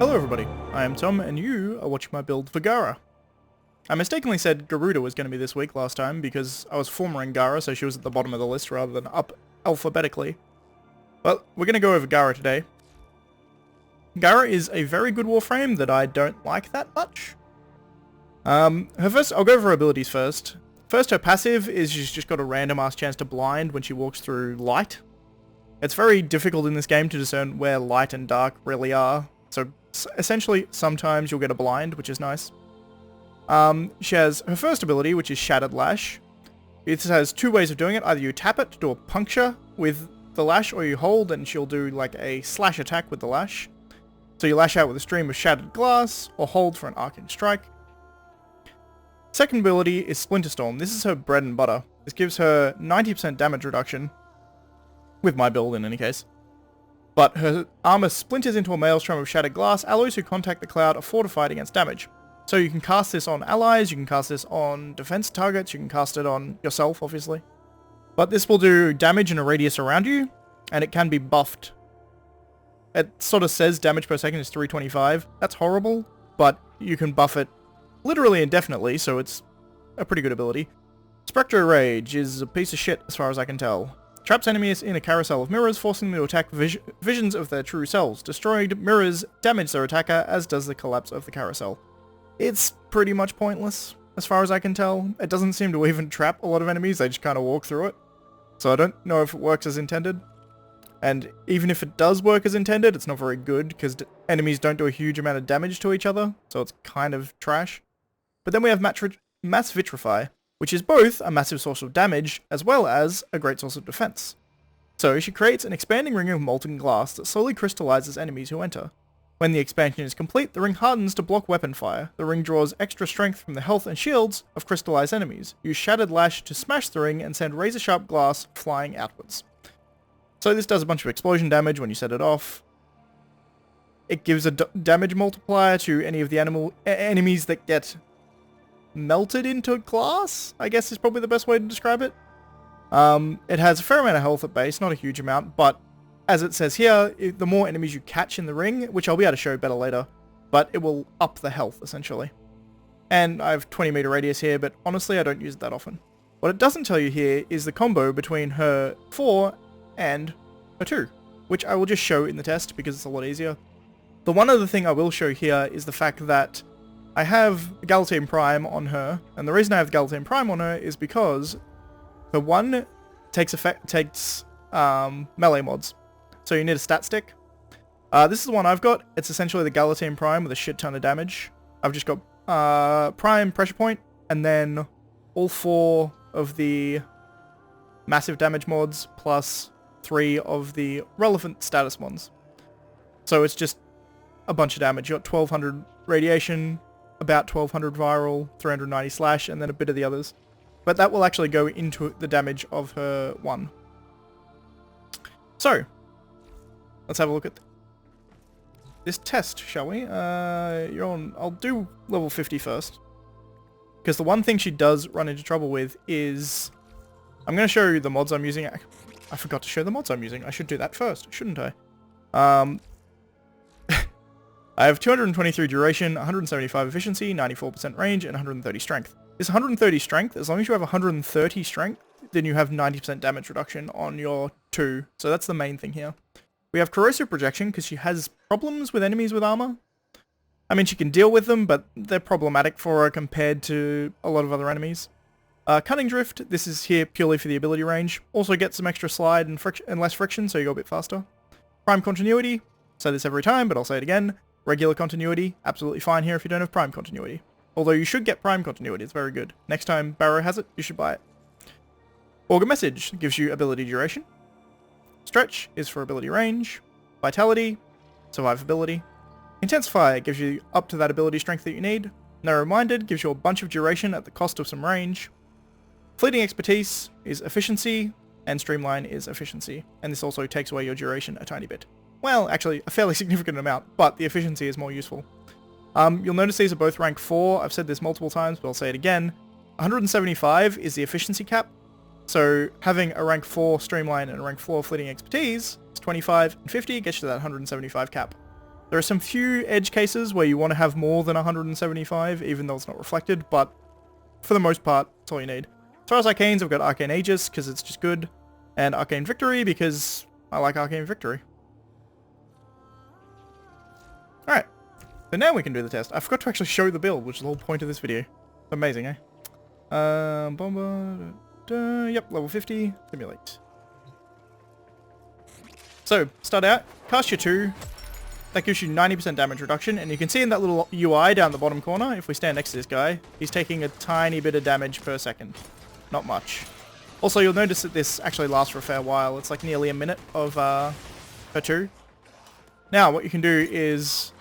Hello everybody, I am Tom and you are watching my build for Gara. I mistakenly said Garuda was going to be this week last time because I was formering Gara, so she was at the bottom of the list rather than up alphabetically. Well, we're going to go over Gara today. Gara is a very good Warframe that I don't like that much. I'll go over her abilities first. First, her passive is she's just got a random ass chance to blind when she walks through light. It's very difficult in this game to discern where light and dark really are, so essentially sometimes you'll get a blind, which is nice. She has her first ability, which is Shattered Lash. It has two ways of doing it. Either you tap it to do a puncture with the lash, or you hold and she'll do like a slash attack with the lash. So you lash out with a stream of shattered glass, or hold for an arcing strike. Second ability is Splinter Storm. This is her bread and butter. This gives her 90% damage reduction, with my build in any case. But her armor splinters into a maelstrom of shattered glass. Alloys who contact the cloud are fortified against damage. So you can cast this on allies, you can cast this on defense targets, you can cast it on yourself, obviously. But this will do damage in a radius around you, and it can be buffed. It sort of says damage per second is 325. That's horrible, but you can buff it literally indefinitely, so it's a pretty good ability. Spectro Rage is a piece of shit as far as I can tell. Traps enemies in a carousel of mirrors, forcing them to attack visions of their true selves. Destroyed mirrors damage their attacker, as does the collapse of the carousel. It's pretty much pointless, as far as I can tell. It doesn't seem to even trap a lot of enemies, they just kind of walk through it. So I don't know if it works as intended. And even if it does work as intended, it's not very good, because enemies don't do a huge amount of damage to each other, so it's kind of trash. But then we have Mass Vitrify, which is both a massive source of damage, as well as a great source of defense. So she creates an expanding ring of molten glass that slowly crystallizes enemies who enter. When the expansion is complete, the ring hardens to block weapon fire. The ring draws extra strength from the health and shields of crystallized enemies. Use Shattered Lash to smash the ring and send razor-sharp glass flying outwards. So this does a bunch of explosion damage when you set it off. It gives a damage multiplier to any of the enemies that get melted into glass, I guess is probably the best way to describe it. It has a fair amount of health at base, not a huge amount, but as it says here, the more enemies you catch in the ring, which I'll be able to show better later, but it will up the health, essentially. And I have 20 meter radius here, but honestly I don't use it that often. What it doesn't tell you here is the combo between her 4 and her 2, which I will just show in the test because it's a lot easier. The one other thing I will show here is the fact that I have Galatine Prime on her, and the reason I have Galatine Prime on her is because the one takes melee mods, so you need a stat stick. This is the one I've got. It's essentially the Galatine Prime with a shit ton of damage. I've just got Prime, Pressure Point, and then all 4 of the massive damage mods, plus 3 of the relevant status ones. So it's just a bunch of damage. You got 1200 radiation, about 1200 viral, 390 slash, and then a bit of the others. But that will actually go into the damage of her 1. So, let's have a look at this test, shall we? I'll do level 50 first. Because the one thing she does run into trouble with is... I'm going to show you the mods I'm using. I forgot to show the mods I'm using. I should do that first, shouldn't I? I have 223 duration, 175 efficiency, 94% range, and 130 strength. This 130 strength, as long as you have 130 strength, then you have 90% damage reduction on your 2. So that's the main thing here. We have corrosive projection because she has problems with enemies with armor. I mean, she can deal with them, but they're problematic for her compared to a lot of other enemies. Cunning drift, this is here purely for the ability range. Also get some extra slide and less friction, so you go a bit faster. Prime continuity, say this every time, but I'll say it again. Regular continuity, absolutely fine here if you don't have prime continuity. Although you should get prime continuity, it's very good. Next time Barrow has it, you should buy it. Augur Message gives you ability duration. Stretch is for ability range. Vitality, survivability. Intensify gives you up to that ability strength that you need. Narrow-minded gives you a bunch of duration at the cost of some range. Fleeting Expertise is efficiency, and Streamline is efficiency. And this also takes away your duration a tiny bit. Well, actually, a fairly significant amount, but the efficiency is more useful. You'll notice these are both rank 4. I've said this multiple times, but I'll say it again. 175 is the efficiency cap, So having a rank 4 Streamline and a rank 4 Fleeting Expertise, it's 25 and 50, gets you to that 175 cap. There are some few edge cases where you want to have more than 175, even though it's not reflected, but for the most part, that's all you need. As far as arcanes, I've got Arcane Aegis, because it's just good, and Arcane Victory, because I like Arcane Victory. Alright, so now we can do the test. I forgot to actually show the build, which is the whole point of this video. Amazing, eh? Bomber, yep, level 50, simulate. So, start out, cast your 2, that gives you 90% damage reduction, and you can see in that little UI down the bottom corner, if we stand next to this guy, he's taking a tiny bit of damage per second. Not much. Also, you'll notice that this actually lasts for a fair while. It's like nearly a minute of per 2. Now, what you can do is,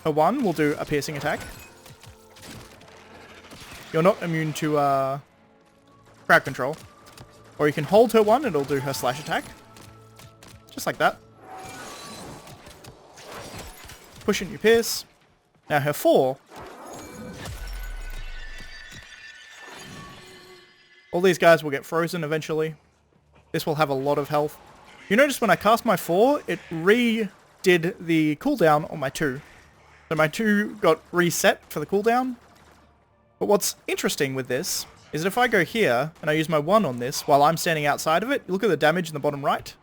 her 1 will do a piercing attack. You're not immune to crowd control. Or you can hold her 1 and it'll do her slash attack. Just like that. Push and you pierce. Now her 4. All these guys will get frozen eventually. This will have a lot of health. You notice when I cast my 4, it redid the cooldown on my 2. So my 2 got reset for the cooldown. But what's interesting with this is that if I go here and I use my 1 on this while I'm standing outside of it, look at the damage in the bottom right.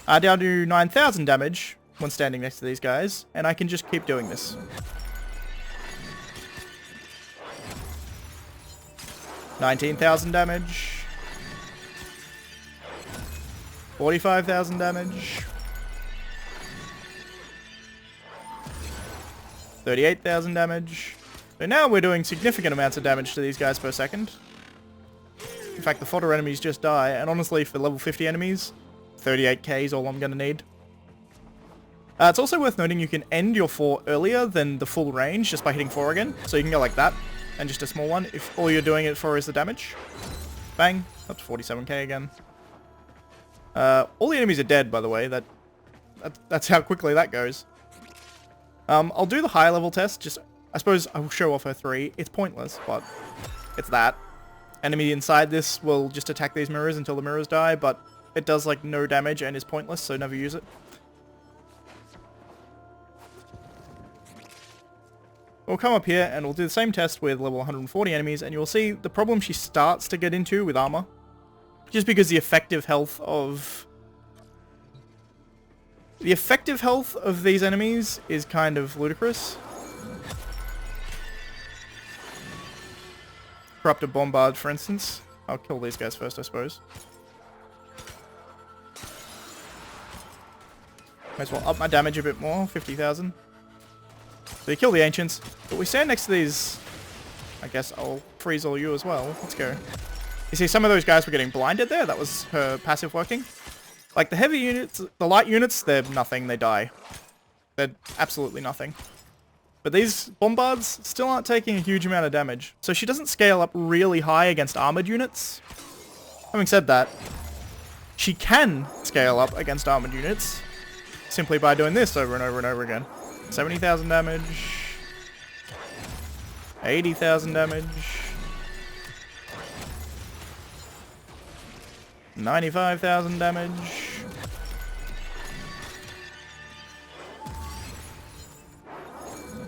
Down to 9,000 damage when standing next to these guys, and I can just keep doing this. $19,000 damage. 45,000 damage. 38,000 damage. So now we're doing significant amounts of damage to these guys per second. In fact, the fodder enemies just die, and honestly, for level 50 enemies, 38k is all I'm going to need. It's also worth noting you can end your 4 earlier than the full range just by hitting 4 again. So you can go like that, and just a small one, if all you're doing it for is the damage. Bang, up to 47k again. All the enemies are dead, by the way. That's how quickly that goes. I'll do the higher level test, I suppose I will show off her 3. It's pointless, but it's that. Enemy inside this will just attack these mirrors until the mirrors die, but it does like no damage and is pointless, so never use it. We'll come up here and we'll do the same test with level 140 enemies, and you'll see the problem she starts to get into with armor. Just because the effective health of these enemies is kind of ludicrous. Corrupted Bombard, for instance. I'll kill these guys first, I suppose. Might as well up my damage a bit more, 50,000. So you kill the Ancients, but we stand next to these... I guess I'll freeze all you as well. Let's go. You see, some of those guys were getting blinded there. That was her passive working. Like, the heavy units, the light units, they're nothing. They die. They're absolutely nothing. But these Bombards still aren't taking a huge amount of damage. So she doesn't scale up really high against armored units. Having said that, she can scale up against armored units simply by doing this over and over and over again. 70,000 damage. 80,000 damage. 95,000 damage.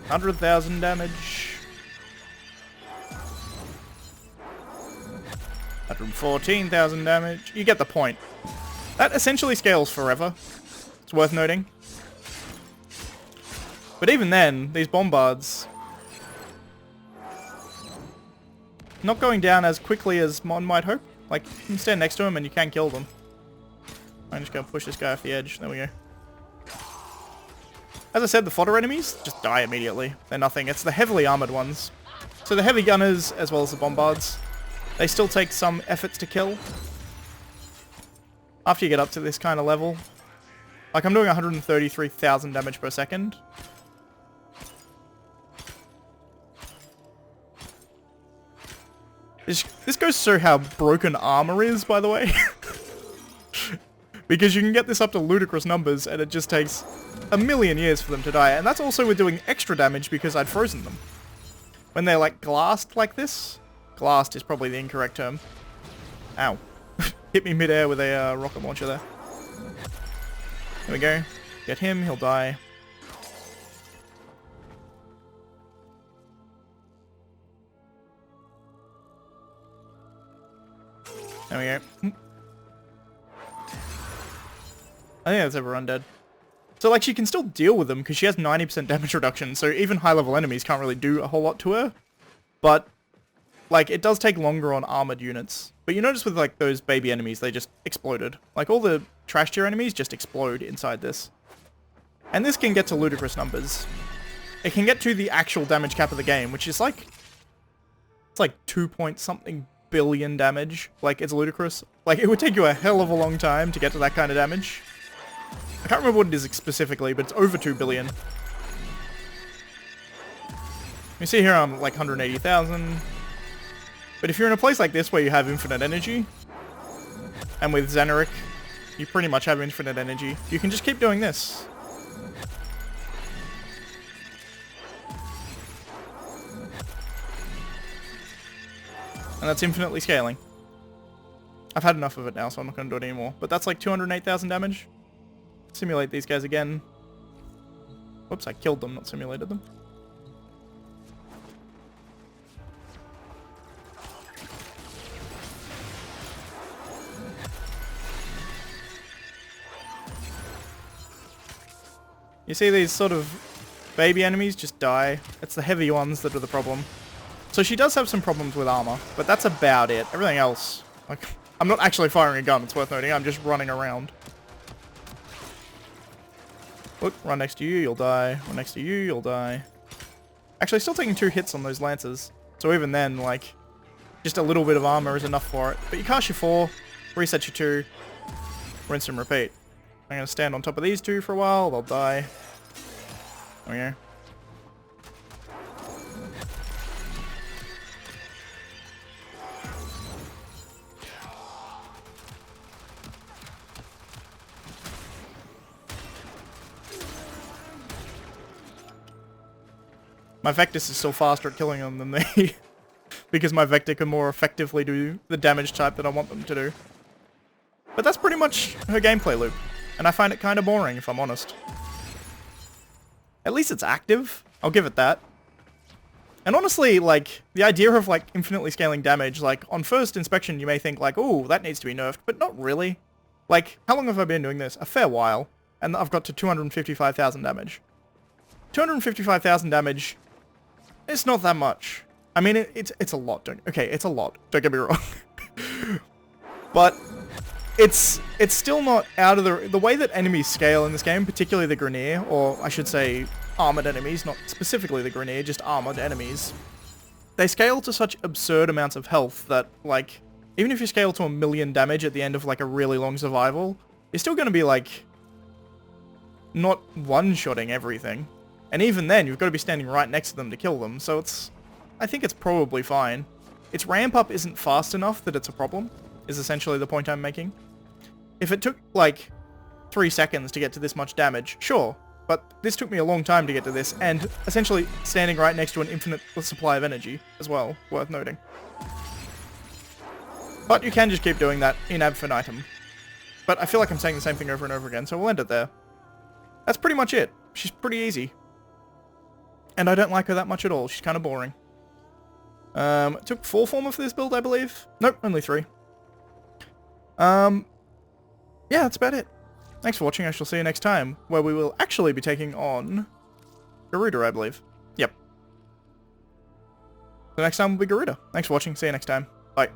100,000 damage. 114,000 damage. You get the point. That essentially scales forever. It's worth noting. But even then, these Bombards not going down as quickly as one might hope. Like, you can stand next to him and you can kill them. I'm just going to push this guy off the edge. There we go. As I said, the fodder enemies just die immediately. They're nothing. It's the heavily armored ones. So the heavy gunners, as well as the Bombards, they still take some efforts to kill. After you get up to this kind of level. Like, I'm doing 133,000 damage per second. This goes to show how broken armor is, by the way. Because you can get this up to ludicrous numbers, and it just takes a million years for them to die. And that's also with doing extra damage because I'd frozen them. When they're, like, glassed like this. Glassed is probably the incorrect term. Ow. Hit me midair with a rocket launcher there. There we go. Get him, he'll die. There we go. I think that's everyone dead. So, like, she can still deal with them because she has 90% damage reduction, so even high-level enemies can't really do a whole lot to her. But, like, it does take longer on armored units. But you notice with, like, those baby enemies, they just exploded. Like, all the trash tier enemies just explode inside this. And this can get to ludicrous numbers. It can get to the actual damage cap of the game, which is, like... It's like 2 point something billion damage. Like, it's ludicrous. Like, it would take you a hell of a long time to get to that kind of damage. I can't remember what it is specifically, but it's over 2 billion. You see here I'm like 180,000. But if you're in a place like this where you have infinite energy, and with Xeneric, you pretty much have infinite energy, you can just keep doing this. And that's infinitely scaling. I've had enough of it now, so I'm not going to do it anymore. But that's like 208,000 damage. Simulate these guys again. Whoops, I killed them, not simulated them. You see these sort of baby enemies just die. It's the heavy ones that are the problem. So she does have some problems with armor, but that's about it. Everything else, like, I'm not actually firing a gun, it's worth noting. I'm just running around. Look, run next to you, you'll die. Run next to you, you'll die. Actually, still taking 2 hits on those lances. So even then, like, just a little bit of armor is enough for it. But you cast your 4, reset your 2, rinse and repeat. I'm going to stand on top of these 2 for a while, they'll die. There we go. My Vectis is still faster at killing them than they... because my Vector can more effectively do the damage type that I want them to do. But that's pretty much her gameplay loop. And I find it kind of boring, if I'm honest. At least it's active. I'll give it that. And honestly, like, the idea of, like, infinitely scaling damage, like, on first inspection you may think, like, ooh, that needs to be nerfed. But not really. Like, how long have I been doing this? A fair while. And I've got to 255,000 damage. 255,000 damage... It's not that much. I mean, it's a lot. Okay, it's a lot. Don't get me wrong. But it's still not out of the way that enemies scale in this game, particularly the Grineer, or I should say armored enemies, not specifically the Grineer, just armored enemies. They scale to such absurd amounts of health that, like, even if you scale to 1,000,000 damage at the end of, like, a really long survival, you're still going to be, like, not one-shotting everything. And even then, you've got to be standing right next to them to kill them, so I think it's probably fine. Its ramp up isn't fast enough that it's a problem, is essentially the point I'm making. If it took, like, 3 seconds to get to this much damage, sure, but this took me a long time to get to this, and essentially standing right next to an infinite supply of energy as well, worth noting. But you can just keep doing that in ad infinitum. But I feel like I'm saying the same thing over and over again, so we'll end it there. That's pretty much it. She's pretty easy. And I don't like her that much at all. She's kind of boring. It took 4 former for this build, I believe. Nope, only 3. Yeah, that's about it. Thanks for watching. I shall see you next time, where we will actually be taking on Garuda, I believe. Yep. The next time will be Garuda. Thanks for watching. See you next time. Bye.